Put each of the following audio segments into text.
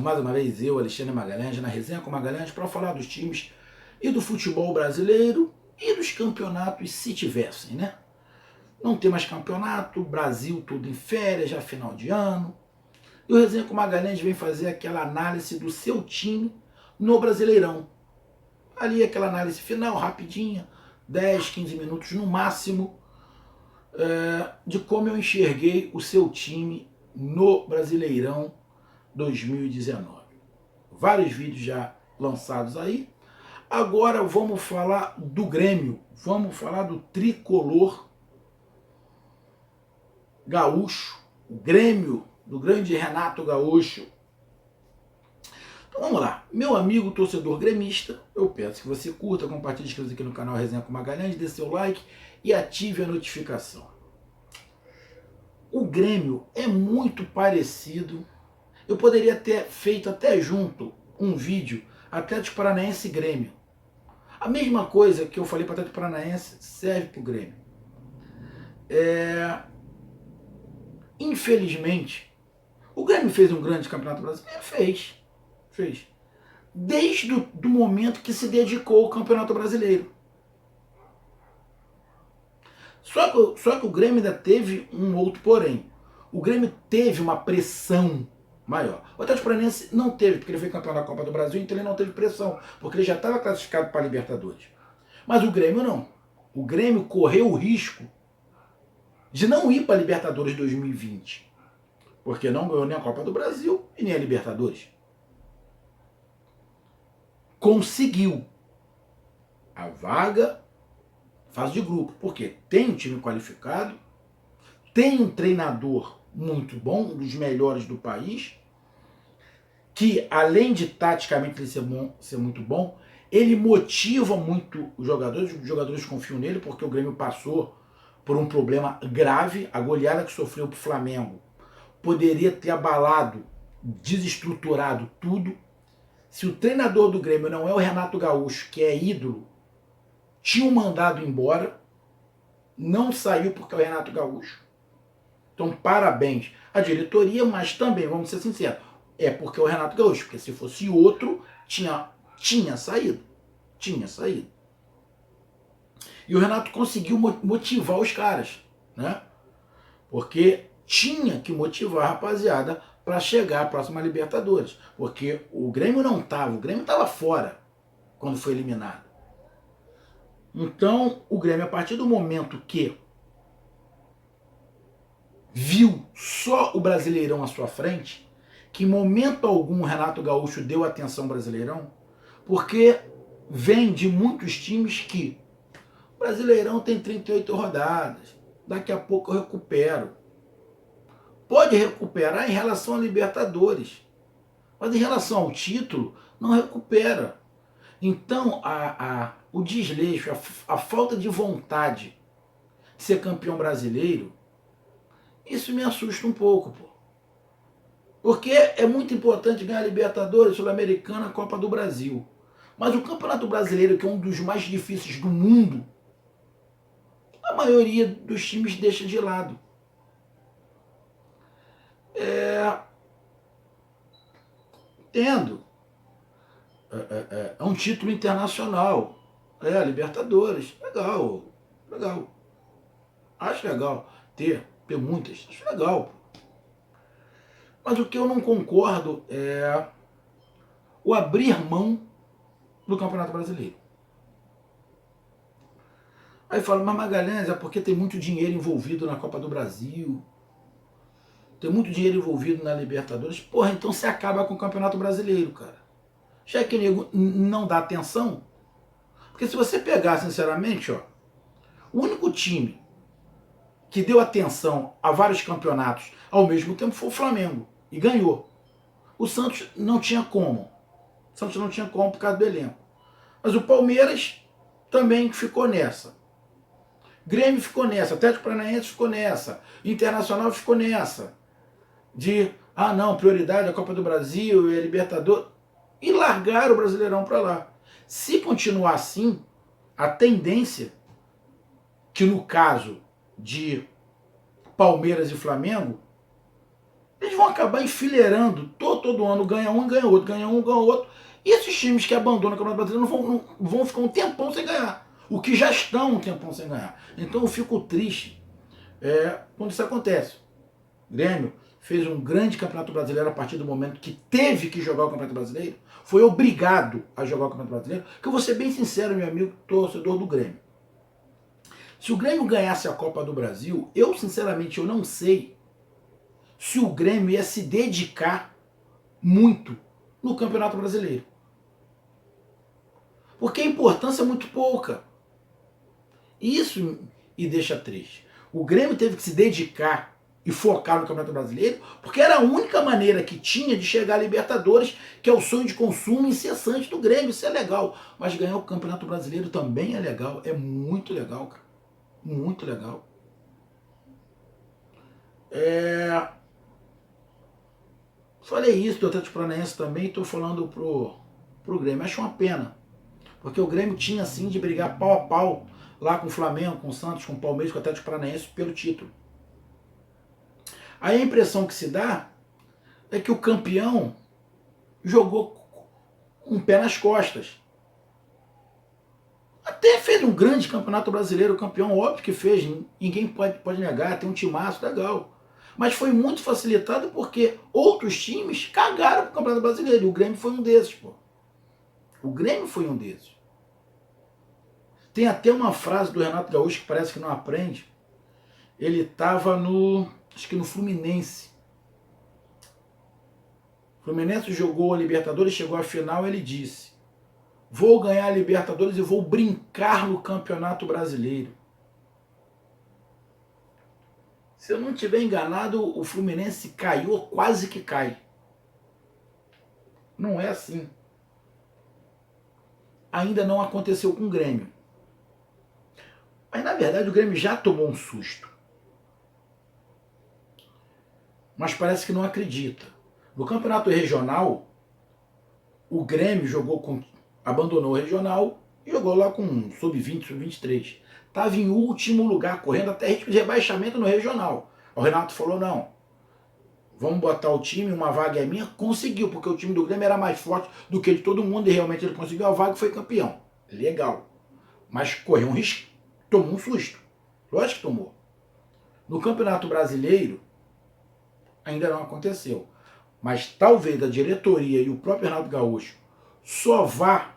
Estamos mais uma vez eu, Alexandre Magalhães, na Resenha com Magalhães, para falar dos times e do futebol brasileiro e dos campeonatos, se tivessem, né? Não tem mais campeonato, Brasil tudo em férias, já final de ano. E o Resenha com Magalhães vem fazer aquela análise do seu time no Brasileirão. Ali aquela análise final, rapidinha, 10, 15 minutos no máximo, de como eu enxerguei o seu time no Brasileirão 2019. Vários vídeos já lançados aí. Agora vamos falar do Grêmio, vamos falar do tricolor gaúcho, o Grêmio do grande Renato Gaúcho. Então vamos lá, meu amigo torcedor gremista, eu peço que você curta, compartilhe, inscreva-se aqui no canal Resenha com Magalhães, dê seu like e ative a notificação. O Grêmio é muito parecido. Eu poderia ter feito até junto um vídeo Atlético Paranaense e Grêmio. A mesma coisa que eu falei para o Atlético Paranaense serve para o Grêmio. Infelizmente, o Grêmio fez um grande campeonato brasileiro? Fez. Desde o momento que se dedicou ao campeonato brasileiro. Só que o Grêmio ainda teve um outro porém. O Grêmio teve uma pressão maior. O Atlético Paranaense não teve, porque ele foi campeão da Copa do Brasil, então ele não teve pressão, porque ele já estava classificado para a Libertadores. Mas o Grêmio não. O Grêmio correu o risco de não ir para a Libertadores 2020, porque não ganhou nem a Copa do Brasil e nem a Libertadores. Conseguiu a vaga, fase de grupo, porque tem um time qualificado, tem um treinador muito bom, um dos melhores do país, que além de taticamente ele ser muito bom, ele motiva muito os jogadores confiam nele, porque o Grêmio passou por um problema grave, a goleada que sofreu para o Flamengo poderia ter abalado, desestruturado tudo. Se o treinador do Grêmio não é o Renato Gaúcho, que é ídolo, tinham mandado embora, não saiu porque é o Renato Gaúcho. Então, parabéns à diretoria, mas também, vamos ser sinceros, é porque é o Renato Gaúcho, porque se fosse outro, tinha saído. E o Renato conseguiu motivar os caras, né? Porque tinha que motivar a rapaziada para chegar à próxima Libertadores. Porque o Grêmio não estava, o Grêmio estava fora quando foi eliminado. Então, o Grêmio, a partir do momento que viu só o Brasileirão à sua frente, que em momento algum o Renato Gaúcho deu atenção ao Brasileirão, porque vem de muitos times que o Brasileirão tem 38 rodadas, daqui a pouco eu recupero. Pode recuperar em relação a Libertadores, mas em relação ao título, não recupera. Então, o desleixo, a falta de vontade de ser campeão brasileiro, isso me assusta um pouco, pô. Porque é muito importante ganhar Libertadores, Sul-Americana, Copa do Brasil. Mas o Campeonato Brasileiro, que é um dos mais difíceis do mundo, a maioria dos times deixa de lado. Entendo. É um título internacional. Libertadores. Legal. Acho legal ter muitas. Acho legal. Mas o que eu não concordo é o abrir mão do Campeonato Brasileiro. Aí fala, mas Magalhães, é porque tem muito dinheiro envolvido na Copa do Brasil, tem muito dinheiro envolvido na Libertadores. Porra, então você acaba com o Campeonato Brasileiro, cara. Já que o nego não dá atenção, porque se você pegar, sinceramente, ó, o único time que deu atenção a vários campeonatos ao mesmo tempo foi o Flamengo, e ganhou. O Santos não tinha como. O Santos não tinha como por causa do elenco. Mas o Palmeiras também ficou nessa. Grêmio ficou nessa. Atlético Paranaense ficou nessa. Internacional ficou nessa. De, não, prioridade é a Copa do Brasil e a Libertadores. E largaram o Brasileirão para lá. Se continuar assim, a tendência, que no caso de Palmeiras e Flamengo, Eles vão acabar enfileirando, todo ano ganha um, ganha outro, ganha um, ganha outro. E esses times que abandonam o Campeonato Brasileiro não vão ficar um tempão sem ganhar. O que já estão um tempão sem ganhar. Então eu fico triste quando isso acontece. O Grêmio fez um grande Campeonato Brasileiro a partir do momento que teve que jogar o Campeonato Brasileiro, foi obrigado a jogar o Campeonato Brasileiro, que eu vou ser bem sincero, meu amigo, torcedor do Grêmio. Se o Grêmio ganhasse a Copa do Brasil, eu sinceramente eu não sei se o Grêmio ia se dedicar muito no Campeonato Brasileiro. Porque a importância é muito pouca. Isso me deixa triste. O Grêmio teve que se dedicar e focar no Campeonato Brasileiro, porque era a única maneira que tinha de chegar a Libertadores, que é o sonho de consumo incessante do Grêmio. Isso é legal. Mas ganhar o Campeonato Brasileiro também é legal. É muito legal, cara. Muito legal. Falei isso do Atlético Paranaense também, estou falando pro Grêmio. Acho uma pena. Porque o Grêmio tinha sim de brigar pau a pau lá com o Flamengo, com o Santos, com o Palmeiras, com o Atlético Paranaense pelo título. Aí a impressão que se dá é que o campeão jogou um pé nas costas. Até fez um grande campeonato brasileiro, o campeão, óbvio que fez, ninguém pode negar, tem um timaço legal. Mas foi muito facilitado porque outros times cagaram pro Campeonato Brasileiro. E o Grêmio foi um desses, pô. O Grêmio foi um desses. Tem até uma frase do Renato Gaúcho que parece que não aprende. Ele estava acho que no Fluminense. O Fluminense jogou a Libertadores, chegou à final, ele disse: vou ganhar a Libertadores e vou brincar no Campeonato Brasileiro. Se eu não estiver enganado, o Fluminense caiu, quase que cai. Não é assim. Ainda não aconteceu com o Grêmio. Mas na verdade o Grêmio já tomou um susto. Mas parece que não acredita. No campeonato regional, o Grêmio abandonou o regional e jogou lá com sub-20, sub-23. Estava em último lugar, correndo até risco de rebaixamento no regional. O Renato falou: não, vamos botar o time, uma vaga é minha. Conseguiu, porque o time do Grêmio era mais forte do que de todo mundo e realmente ele conseguiu a vaga e foi campeão. Legal. Mas correu um risco, tomou um susto. Lógico que tomou. No Campeonato Brasileiro, ainda não aconteceu. Mas talvez a diretoria e o próprio Renato Gaúcho só vá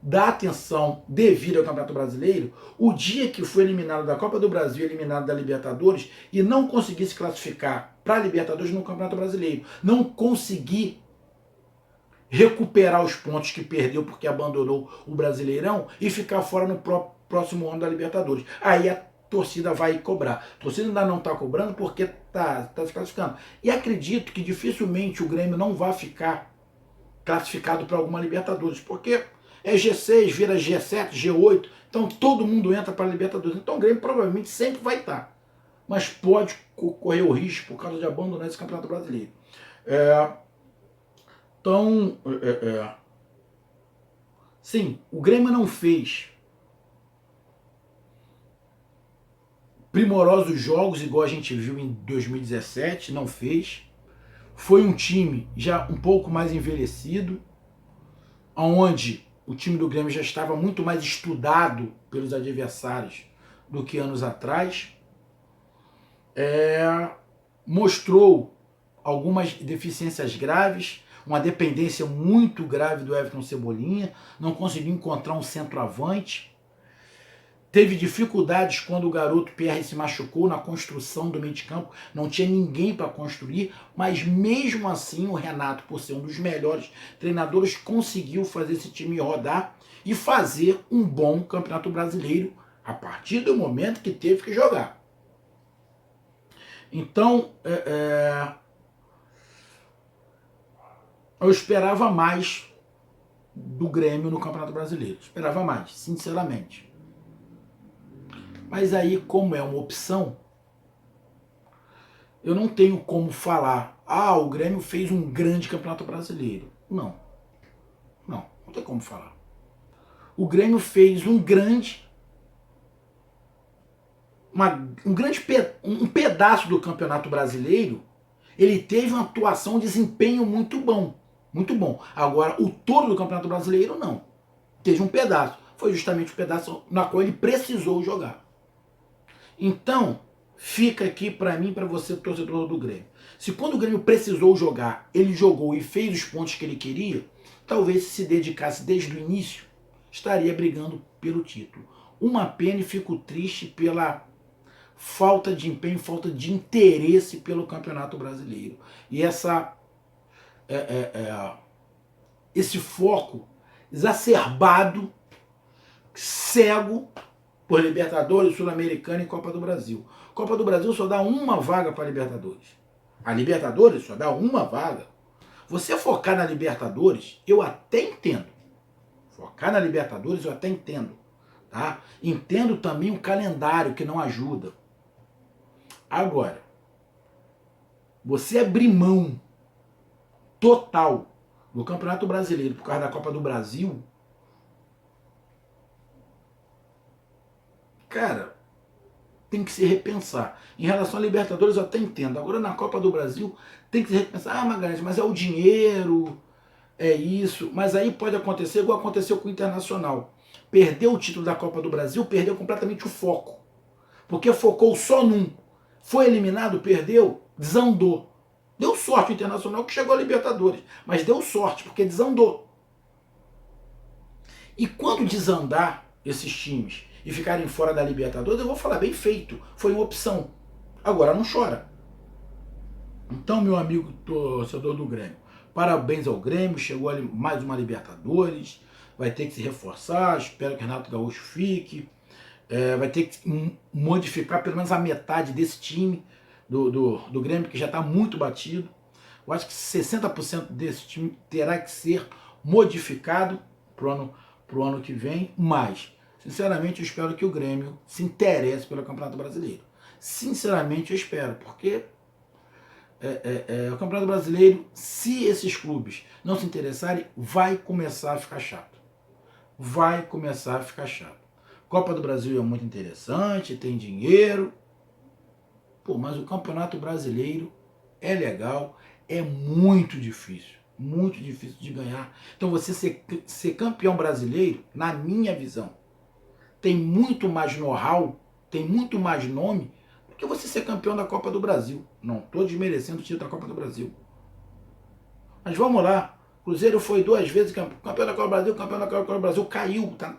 dar atenção devida ao Campeonato Brasileiro o dia que foi eliminado da Copa do Brasil, eliminado da Libertadores e não conseguir se classificar para a Libertadores no Campeonato Brasileiro. Não conseguir recuperar os pontos que perdeu porque abandonou o Brasileirão e ficar fora no próximo ano da Libertadores. Aí a torcida vai cobrar. A torcida ainda não está cobrando porque está se classificando. E acredito que dificilmente o Grêmio não vai ficar classificado para alguma Libertadores, porque é G6, vira G7, G8, então todo mundo entra para a Libertadores. Então o Grêmio provavelmente sempre vai estar, mas pode correr o risco por causa de abandonar esse Campeonato Brasileiro. Então, sim, o Grêmio não fez primorosos jogos igual a gente viu em 2017, não fez. Foi um time já um pouco mais envelhecido, onde o time do Grêmio já estava muito mais estudado pelos adversários do que anos atrás. Mostrou algumas deficiências graves, uma dependência muito grave do Everton Cebolinha, não conseguiu encontrar um centroavante. Teve dificuldades quando o garoto Pierre se machucou na construção do meio de campo, não tinha ninguém para construir, mas mesmo assim o Renato, por ser um dos melhores treinadores, conseguiu fazer esse time rodar e fazer um bom Campeonato Brasileiro a partir do momento que teve que jogar. Então, eu esperava mais do Grêmio no Campeonato Brasileiro, esperava mais, sinceramente. Mas aí, como é uma opção, eu não tenho como falar: o Grêmio fez um grande Campeonato Brasileiro. Não tem como falar. O Grêmio fez um pedaço do Campeonato Brasileiro Ele teve uma atuação, um desempenho muito bom. Muito bom. Agora, o todo do Campeonato Brasileiro, não. Teve um pedaço. Foi justamente o pedaço na qual ele precisou jogar. Então, fica aqui para mim, para você, torcedor do Grêmio. Se quando o Grêmio precisou jogar, ele jogou e fez os pontos que ele queria, talvez se dedicasse desde o início, estaria brigando pelo título. Uma pena, e fico triste pela falta de empenho, falta de interesse pelo Campeonato Brasileiro. E esse foco exacerbado, cego, por Libertadores, Sul-Americana e Copa do Brasil. Copa do Brasil só dá uma vaga para Libertadores. A Libertadores só dá uma vaga. Você focar na Libertadores, eu até entendo. Focar na Libertadores, eu até entendo. Tá? Entendo também o calendário que não ajuda. Agora, você abrir mão total do Campeonato Brasileiro por causa da Copa do Brasil, cara, tem que se repensar. Em relação à Libertadores eu até entendo. Agora na Copa do Brasil tem que se repensar. Ah, Magalhães, mas é o dinheiro, é isso. Mas aí pode acontecer igual aconteceu com o Internacional. Perdeu o título da Copa do Brasil, perdeu completamente o foco. Porque focou só num. Foi eliminado, perdeu, desandou. Deu sorte o Internacional que chegou à Libertadores. Mas deu sorte, porque desandou. E quando desandar esses times e ficarem fora da Libertadores, eu vou falar, bem feito, foi uma opção. Agora não chora. Então, meu amigo torcedor do Grêmio, parabéns ao Grêmio, chegou ali mais uma Libertadores, vai ter que se reforçar, espero que o Renato Gaúcho fique, vai ter que modificar pelo menos a metade desse time do Grêmio, que já está muito batido. Eu acho que 60% desse time terá que ser modificado pro ano que vem, mas sinceramente, eu espero que o Grêmio se interesse pelo Campeonato Brasileiro. Sinceramente, eu espero, porque o Campeonato Brasileiro, se esses clubes não se interessarem, vai começar a ficar chato. Vai começar a ficar chato. Copa do Brasil é muito interessante, tem dinheiro. Pô, mas o Campeonato Brasileiro é legal, é muito difícil de ganhar. Então você ser campeão brasileiro, na minha visão, tem muito mais know-how, tem muito mais nome do que você ser campeão da Copa do Brasil. Não estou desmerecendo o título da Copa do Brasil. Mas vamos lá. Cruzeiro foi 2 vezes campeão da Copa do Brasil, campeão da Copa do Brasil, caiu, tá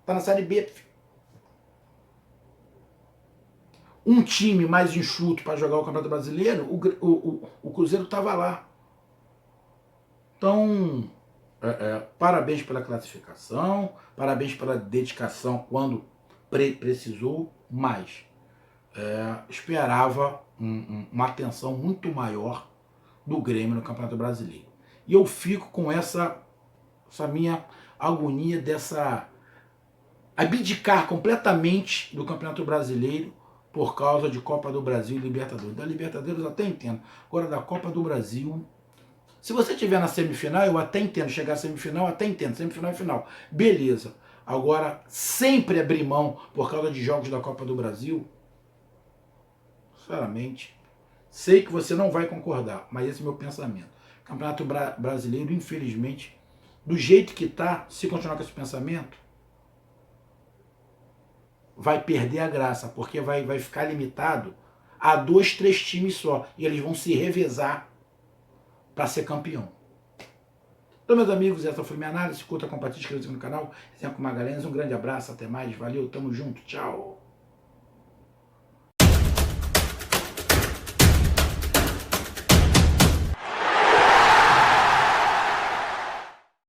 na Série B. Um time mais enxuto para jogar o Campeonato Brasileiro, o Cruzeiro estava lá. Então, parabéns pela classificação, parabéns pela dedicação quando precisou, mas esperava uma atenção muito maior do Grêmio no Campeonato Brasileiro. E eu fico com essa minha agonia dessa abdicar completamente do Campeonato Brasileiro por causa de Copa do Brasil e Libertadores. Da Libertadores eu até entendo. Agora da Copa do Brasil, se você estiver na semifinal, eu até entendo. Chegar à semifinal, eu até entendo. Semifinal e final. Beleza. Agora, sempre abrir mão por causa de jogos da Copa do Brasil, sinceramente, sei que você não vai concordar, mas esse é o meu pensamento. Campeonato Brasileiro, infelizmente, do jeito que está, se continuar com esse pensamento, vai perder a graça, porque vai ficar limitado a 2, 3 times só, e eles vão se revezar para ser campeão. Então, meus amigos, essa foi minha análise. Curta, compartilhe, inscreva-se no canal. Sempre com Magalhães. Um grande abraço, até mais, valeu, tamo junto, tchau.